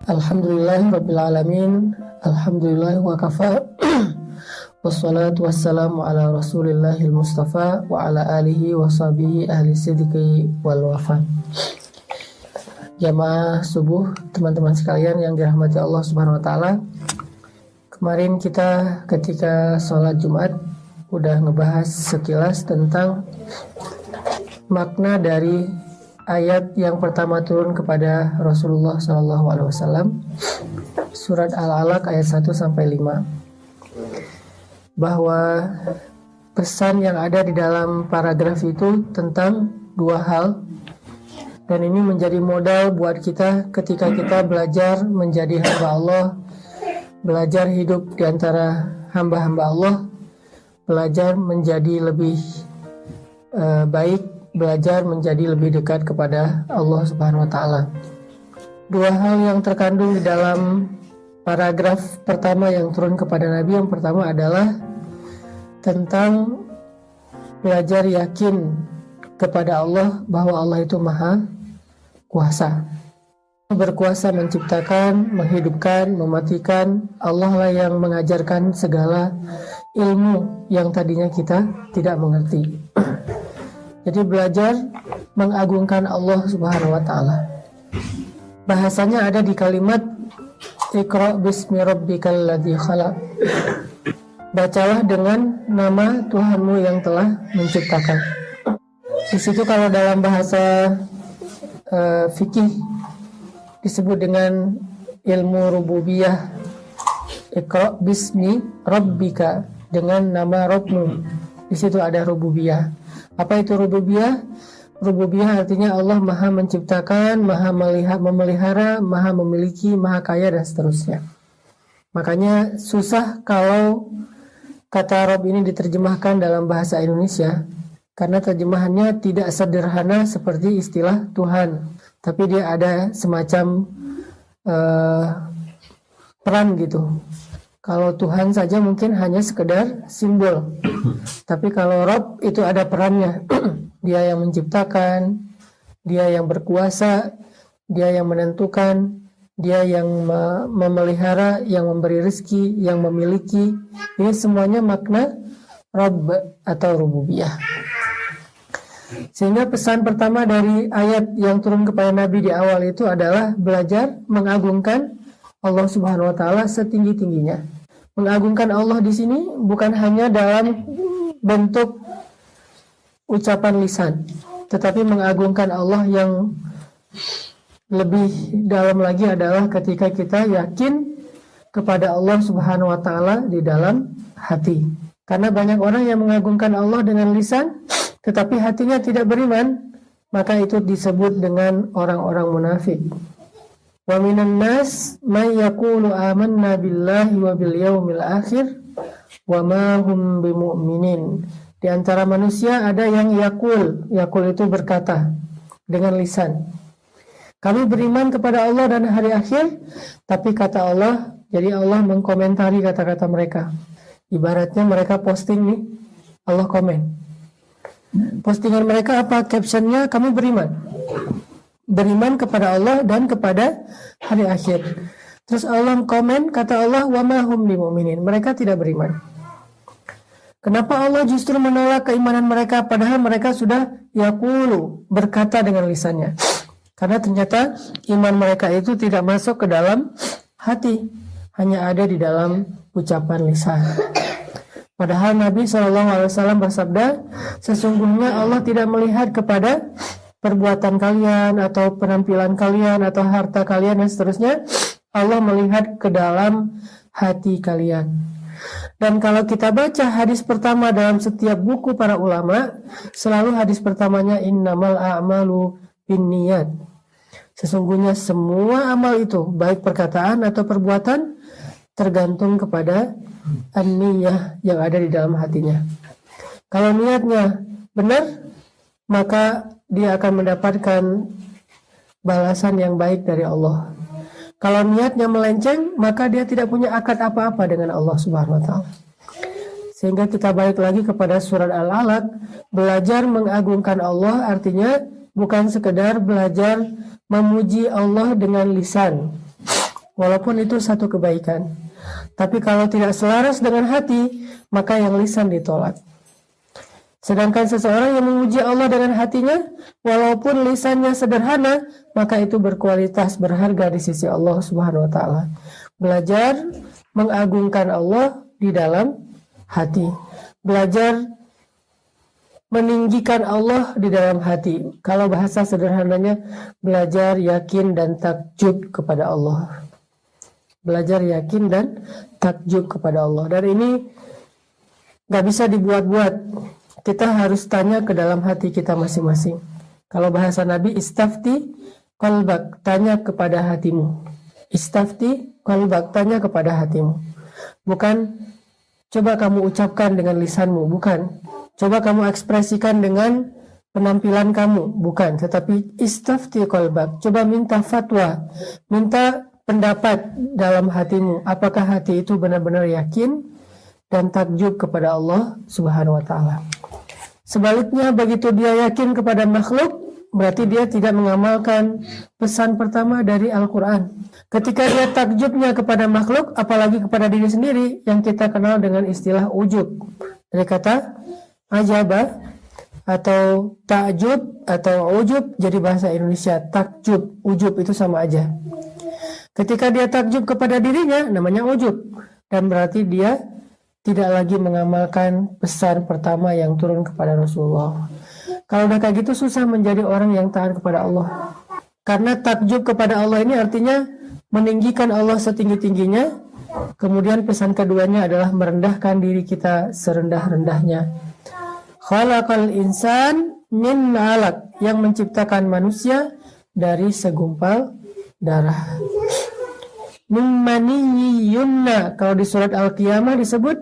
Alhamdulillahirabbil alamin. Alhamdulillah wa kafa. Wassalatu wassalamu ala Rasulillahil Mustafa wa ala alihi wa sahbihi ahli sidqi wal wafa. Jamaah subuh, teman-teman sekalian yang dirahmati Allah Subhanahu wa taala. Kemarin kita ketika sholat Jumat udah ngebahas sekilas tentang makna dari ayat yang pertama turun kepada Rasulullah SAW, surat Al-Alaq ayat 1-5, bahwa pesan yang ada di dalam paragraf itu tentang dua hal, dan ini menjadi modal buat kita ketika kita belajar menjadi hamba Allah, belajar hidup di antara hamba-hamba Allah, belajar menjadi lebih baik, belajar menjadi lebih dekat kepada Allah Subhanahu wa taala. Dua hal yang terkandung di dalam paragraf pertama yang turun kepada Nabi, yang pertama adalah tentang belajar yakin kepada Allah bahwa Allah itu Maha Kuasa. Berkuasa menciptakan, menghidupkan, mematikan. Allah lah yang mengajarkan segala ilmu yang tadinya kita tidak mengerti. Jadi belajar mengagungkan Allah Subhanahu wa taala. Bahasanya ada di kalimat Iqra bismi rabbikal ladzi khalaq. Bacalah dengan nama Tuhanmu yang telah menciptakan. Di situ kalau dalam bahasa fikih disebut dengan ilmu rububiyah. Iqra bismi rabbika, dengan nama Rabbmu. Di situ ada rububiyah. Apa itu rububiyah? Rububiyah artinya Allah Maha menciptakan, Maha memelihara, Maha memiliki, Maha kaya, dan seterusnya. Makanya susah kalau kata Rabb ini diterjemahkan dalam bahasa Indonesia, karena terjemahannya tidak sederhana seperti istilah Tuhan, tapi dia ada semacam peran gitu. Kalau Tuhan saja mungkin hanya sekedar simbol. Tapi kalau Rabb itu ada perannya. Dia yang menciptakan, dia yang berkuasa, dia yang menentukan, dia yang memelihara, yang memberi rezeki, yang memiliki. Ini semuanya makna Rabb atau rububiyah. Sehingga pesan pertama dari ayat yang turun kepada Nabi di awal itu adalah belajar mengagungkan Allah Subhanahu wa taala setinggi-tingginya. Mengagungkan Allah di sini bukan hanya dalam bentuk ucapan lisan, tetapi mengagungkan Allah yang lebih dalam lagi adalah ketika kita yakin kepada Allah Subhanahu wa taala di dalam hati. Karena banyak orang yang mengagungkan Allah dengan lisan tetapi hatinya tidak beriman, maka itu disebut dengan orang-orang munafik. Wa minan nas may yaqulu amanna billahi wa bil yaumil akhir wa ma hum bimu'minin. Di antara manusia ada yang yakul itu berkata dengan lisan, kami beriman kepada Allah dan hari akhir, tapi kata Allah, jadi Allah mengkomentari kata-kata mereka. Ibaratnya mereka posting nih, Allah komen. Postingan mereka apa? Captionnya, kami beriman kepada Allah dan kepada hari akhir. Terus Allah komen, kata Allah, wa ma hum bimu'minin. Mereka tidak beriman. Kenapa Allah justru menolak keimanan mereka padahal mereka sudah yaqulu, berkata dengan lisannya? Karena ternyata iman mereka itu tidak masuk ke dalam hati, hanya ada di dalam ucapan lisan. Padahal Nabi SAW bersabda, sesungguhnya Allah tidak melihat kepada perbuatan kalian atau penampilan kalian atau harta kalian dan seterusnya. Allah melihat ke dalam hati kalian. Dan kalau kita baca hadis pertama dalam setiap buku para ulama, selalu hadis pertamanya innamal a'malu binniyat. Sesungguhnya semua amal itu, baik perkataan atau perbuatan, tergantung kepada an-niyah yang ada di dalam hatinya. Kalau niatnya benar, maka dia akan mendapatkan balasan yang baik dari Allah. Kalau niatnya melenceng, maka dia tidak punya akad apa-apa dengan Allah Subhanahu wa taala. Sehingga kita balik lagi kepada surat Al-Alaq, belajar mengagungkan Allah artinya bukan sekedar belajar memuji Allah dengan lisan, walaupun itu satu kebaikan. Tapi kalau tidak selaras dengan hati, maka yang lisan ditolak. Sedangkan seseorang yang memuji Allah dengan hatinya, walaupun lisannya sederhana, maka itu berkualitas, berharga di sisi Allah Subhanahu wa taala. Belajar mengagungkan Allah di dalam hati. Belajar meninggikan Allah di dalam hati. Kalau bahasa sederhananya, belajar yakin dan takjub kepada Allah. Belajar yakin dan takjub kepada Allah. Dan ini gak bisa dibuat-buat. Kita harus tanya ke dalam hati kita masing-masing. Kalau bahasa Nabi, istafti qalbak, tanya kepada hatimu. Istafti qalbak, tanya kepada hatimu. Bukan coba kamu ucapkan dengan lisanmu, bukan. Coba kamu ekspresikan dengan penampilan kamu, bukan. Tetapi istafti qalbak, coba minta fatwa, minta pendapat dalam hatimu. Apakah hati itu benar-benar yakin dan takjub kepada Allah Subhanahu wa taala. Sebaliknya, begitu dia yakin kepada makhluk, berarti dia tidak mengamalkan pesan pertama dari Al-Quran. Ketika dia takjubnya kepada makhluk, apalagi kepada diri sendiri, yang kita kenal dengan istilah ujub. Dari kata ajabah atau takjub atau ujub, jadi bahasa Indonesia takjub, ujub itu sama aja. Ketika dia takjub kepada dirinya, namanya ujub. Dan berarti dia tidak lagi mengamalkan pesan pertama yang turun kepada Rasulullah. Kalau udah kayak gitu susah menjadi orang yang taat kepada Allah. Karena takjub kepada Allah ini artinya meninggikan Allah setinggi-tingginya. Kemudian pesan keduanya adalah merendahkan diri kita serendah-rendahnya. Khalaqal insan min 'alaq, yang menciptakan manusia dari segumpal darah. Mimani yumna, kalau di surat Al-Qiyamah disebut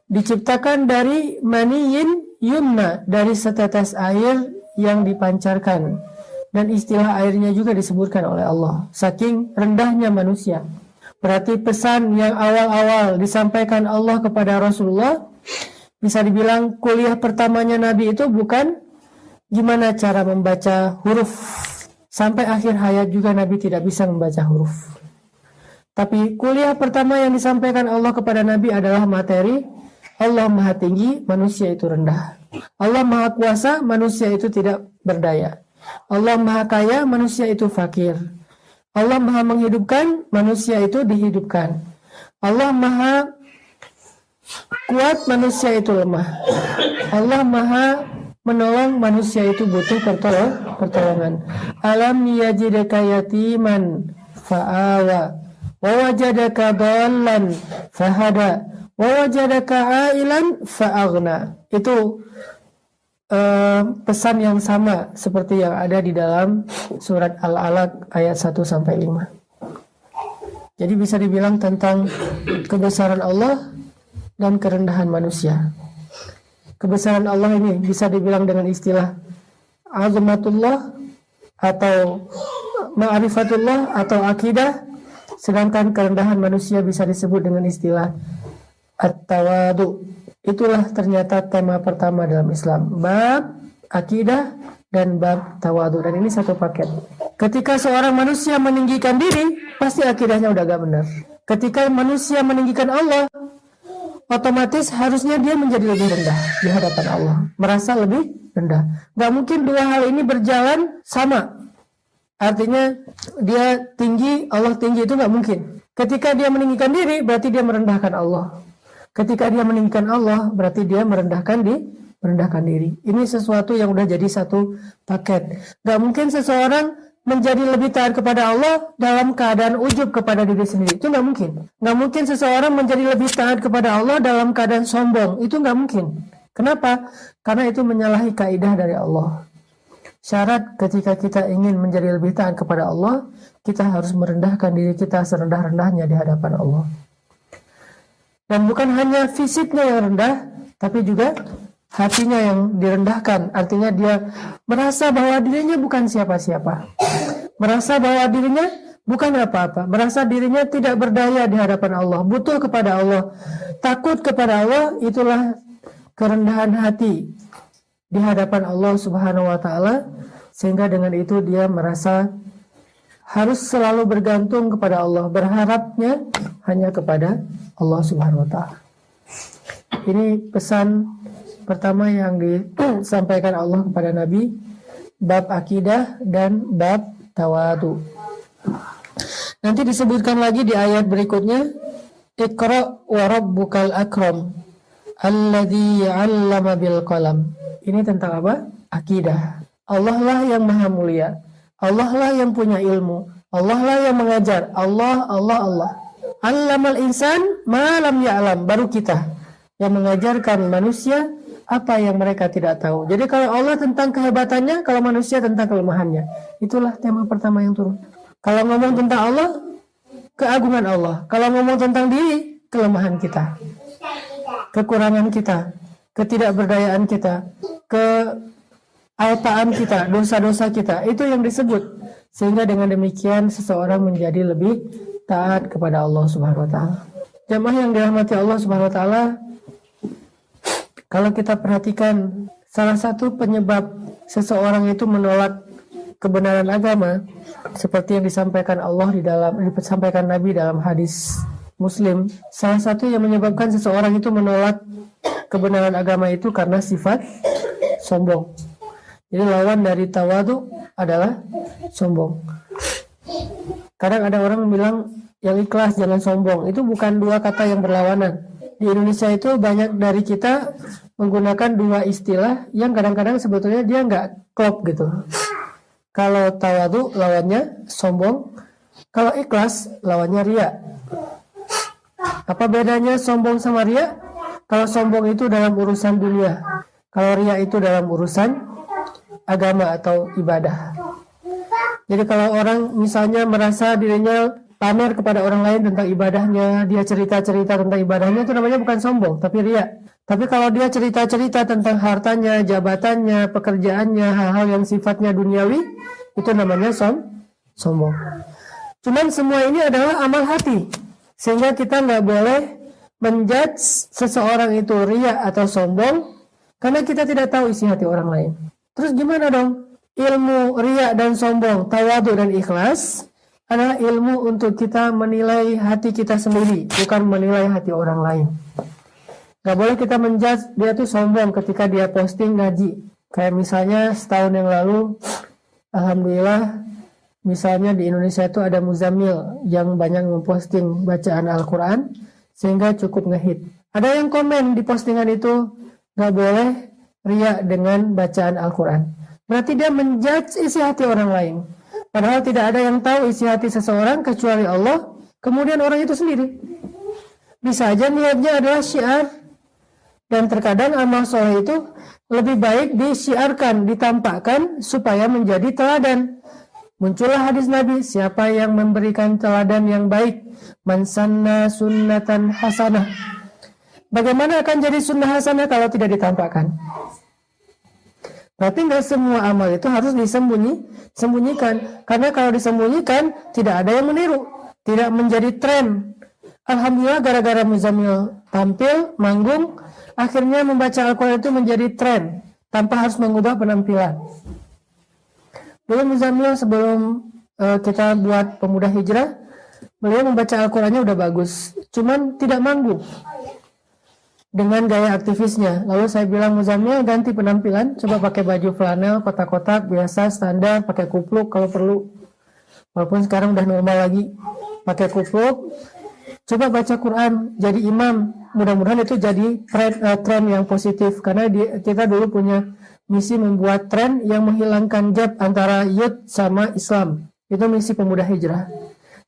diciptakan dari maniyin yumna, dari setetes air yang dipancarkan. Dan istilah airnya juga disebutkan oleh Allah, saking rendahnya manusia. Berarti pesan yang awal-awal disampaikan Allah kepada Rasulullah, bisa dibilang kuliah pertamanya Nabi itu bukan gimana cara membaca huruf. Sampai akhir hayat juga Nabi tidak bisa membaca huruf. Tapi kuliah pertama yang disampaikan Allah kepada Nabi adalah materi Allah Maha Tinggi, manusia itu rendah. Allah Maha Kuasa, manusia itu tidak berdaya. Allah Maha Kaya, manusia itu fakir. Allah Maha Menghidupkan, manusia itu dihidupkan. Allah Maha Kuat, manusia itu lemah. Allah Maha Menolong, manusia itu butuh pertolongan. Alam yajidaka yatiman fa'awa, wa wajadaka dhallan fahada, wa wajadaka ailan fa'aghna. Itu pesan yang sama seperti yang ada di dalam surat Al-Alaq ayat 1-5. Jadi bisa dibilang tentang kebesaran Allah dan kerendahan manusia. Kebesaran Allah ini bisa dibilang dengan istilah azamatullah atau ma'rifatullah atau akidah, sedangkan kerendahan manusia bisa disebut dengan istilah at-tawadu. Itulah ternyata tema pertama dalam Islam, bab akidah dan bab tawadu, dan ini satu paket. Ketika seorang manusia meninggikan diri, pasti akidahnya udah gak benar. Ketika manusia meninggikan Allah, otomatis harusnya dia menjadi lebih rendah di hadapan Allah, merasa lebih rendah. Gak mungkin dua hal ini berjalan sama. Artinya dia tinggi, Allah tinggi, itu gak mungkin. Ketika dia meninggikan diri, berarti dia merendahkan Allah. Ketika dia meninggikan Allah, berarti dia merendahkan diri. Ini sesuatu yang udah jadi satu paket. Gak mungkin seseorang menjadi lebih taat kepada Allah dalam keadaan ujub kepada diri sendiri. Itu gak mungkin. Gak mungkin seseorang menjadi lebih taat kepada Allah dalam keadaan sombong. Itu gak mungkin. Kenapa? Karena itu menyalahi kaidah dari Allah. Syarat ketika kita ingin menjadi lebih taat kepada Allah, kita harus merendahkan diri kita serendah-rendahnya di hadapan Allah. Dan bukan hanya fisiknya yang rendah, tapi juga hatinya yang direndahkan. Artinya dia merasa bahwa dirinya bukan siapa-siapa. Merasa bahwa dirinya bukan apa-apa. Merasa dirinya tidak berdaya di hadapan Allah. Butuh kepada Allah. Takut kepada Allah, itulah kerendahan hati di hadapan Allah Subhanahu wa ta'ala. Sehingga dengan itu dia merasa harus selalu bergantung kepada Allah, berharapnya hanya kepada Allah Subhanahu wa taala. Ini pesan pertama yang disampaikan Allah kepada Nabi, bab akidah dan bab tawadu. Nanti disebutkan lagi di ayat berikutnya, Iqra wa rabbukal akram alladzi 'allama bil qalam. Ini tentang apa? Akidah. Allah lah yang maha mulia, Allah lah yang punya ilmu, Allah lah yang mengajar. Allah. Allamal insan ma lam ya'lam, baru kita yang mengajarkan manusia apa yang mereka tidak tahu. Jadi kalau Allah tentang kehebatannya, kalau manusia tentang kelemahannya. Itulah tema pertama yang turun. Kalau ngomong tentang Allah, keagungan Allah. Kalau ngomong tentang diri, kelemahan kita, kekurangan kita, ketidakberdayaan kita, kealpaan kita, dosa-dosa kita. Itu yang disebut. Sehingga dengan demikian seseorang menjadi lebih taat kepada Allah Subhanahu wa taala. Jamaah yang dirahmati Allah Subhanahu wa taala, kalau kita perhatikan salah satu penyebab seseorang itu menolak kebenaran agama, seperti yang disampaikan disampaikan Nabi dalam hadis Muslim, salah satu yang menyebabkan seseorang itu menolak kebenaran agama itu karena sifat sombong. Jadi lawan dari tawadu adalah sombong. Kadang ada orang bilang yang ikhlas jangan sombong. Itu bukan dua kata yang berlawanan. Di Indonesia itu banyak dari kita menggunakan dua istilah yang kadang-kadang sebetulnya dia nggak klop gitu. Kalau tawadu lawannya sombong, kalau ikhlas lawannya ria. Apa bedanya sombong sama ria? Kalau sombong itu dalam urusan dunia, kalau ria itu dalam urusan agama atau ibadah. Jadi kalau orang misalnya merasa dirinya pamer kepada orang lain tentang ibadahnya, dia cerita-cerita tentang ibadahnya, itu namanya bukan sombong, tapi ria. Tapi kalau dia cerita-cerita tentang hartanya, jabatannya, pekerjaannya, hal-hal yang sifatnya duniawi, itu namanya sombong. Cuman semua ini adalah amal hati, sehingga kita nggak boleh menjudge seseorang itu ria atau sombong, karena kita tidak tahu isi hati orang lain. Terus gimana dong? Ilmu ria dan sombong, tawadu dan ikhlas adalah ilmu untuk kita menilai hati kita sendiri, bukan menilai hati orang lain. Gak boleh kita menjudge dia tuh sombong ketika dia posting ngaji. Kayak misalnya setahun yang lalu, alhamdulillah, misalnya di Indonesia itu ada Muzammil yang banyak memposting bacaan Al-Quran, sehingga cukup ngehit. Ada yang komen di postingan itu, gak boleh ria dengan bacaan Al-Quran. Berarti dia menjudge isi hati orang lain. Padahal tidak ada yang tahu isi hati seseorang kecuali Allah, kemudian orang itu sendiri. Bisa aja niatnya adalah syiar. Dan terkadang amal soleh itu lebih baik disiarkan, ditampakkan supaya menjadi teladan. Muncullah hadis Nabi, siapa yang memberikan teladan yang baik, man sanna sunnatan hasanah. Bagaimana akan jadi sunnah hasanah kalau tidak ditampakkan? Berarti nggak semua amal itu harus disembunyikan. Karena kalau disembunyikan, tidak ada yang meniru, tidak menjadi tren. Alhamdulillah gara-gara Muzammil tampil, manggung, akhirnya membaca Al-Quran itu menjadi tren tanpa harus mengubah penampilan. Dulu Muzammil sebelum kita buat Pemuda Hijrah, beliau membaca Al-Qurannya udah bagus, cuman tidak manggung dengan gaya aktivisnya. Lalu saya bilang, Muzammil ganti penampilan, coba pakai baju flanel kotak-kotak biasa standar, pakai kupluk kalau perlu. Walaupun sekarang udah normal lagi, pakai kupluk. Coba baca Quran, jadi imam. Mudah-mudahan itu jadi tren yang positif. Karena kita dulu punya misi membuat tren yang menghilangkan gap antara youth sama Islam. Itu misi Pemuda Hijrah.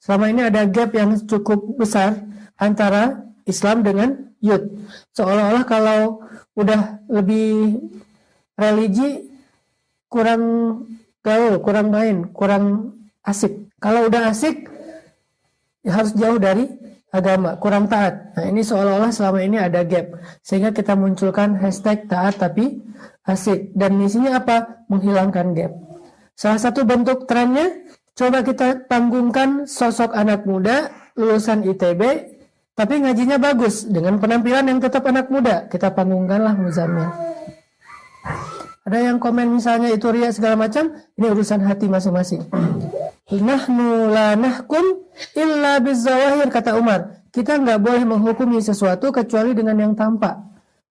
Selama ini ada gap yang cukup besar antara Islam dengan youth. Seolah-olah kalau udah lebih religi, kurang gaul, kurang main, kurang asik. Kalau udah asik, ya harus jauh dari agama, kurang taat. Nah ini seolah-olah selama ini ada gap, sehingga kita munculkan hashtag taat tapi asik. Dan misinya apa? Menghilangkan gap. Salah satu bentuk trennya, coba kita panggungkan sosok anak muda lulusan ITB, tapi ngajinya bagus dengan penampilan yang tetap anak muda. Kita panggungkanlah Muzammil. Ada yang komen misalnya itu ria segala macam, ini urusan hati masing-masing. Nahnu la nahkum illa bizzawahir, kata Umar. Kita nggak boleh menghukumi sesuatu kecuali dengan yang tampak.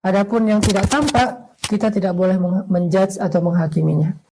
Adapun yang tidak tampak, kita tidak boleh menjudge atau menghakiminya.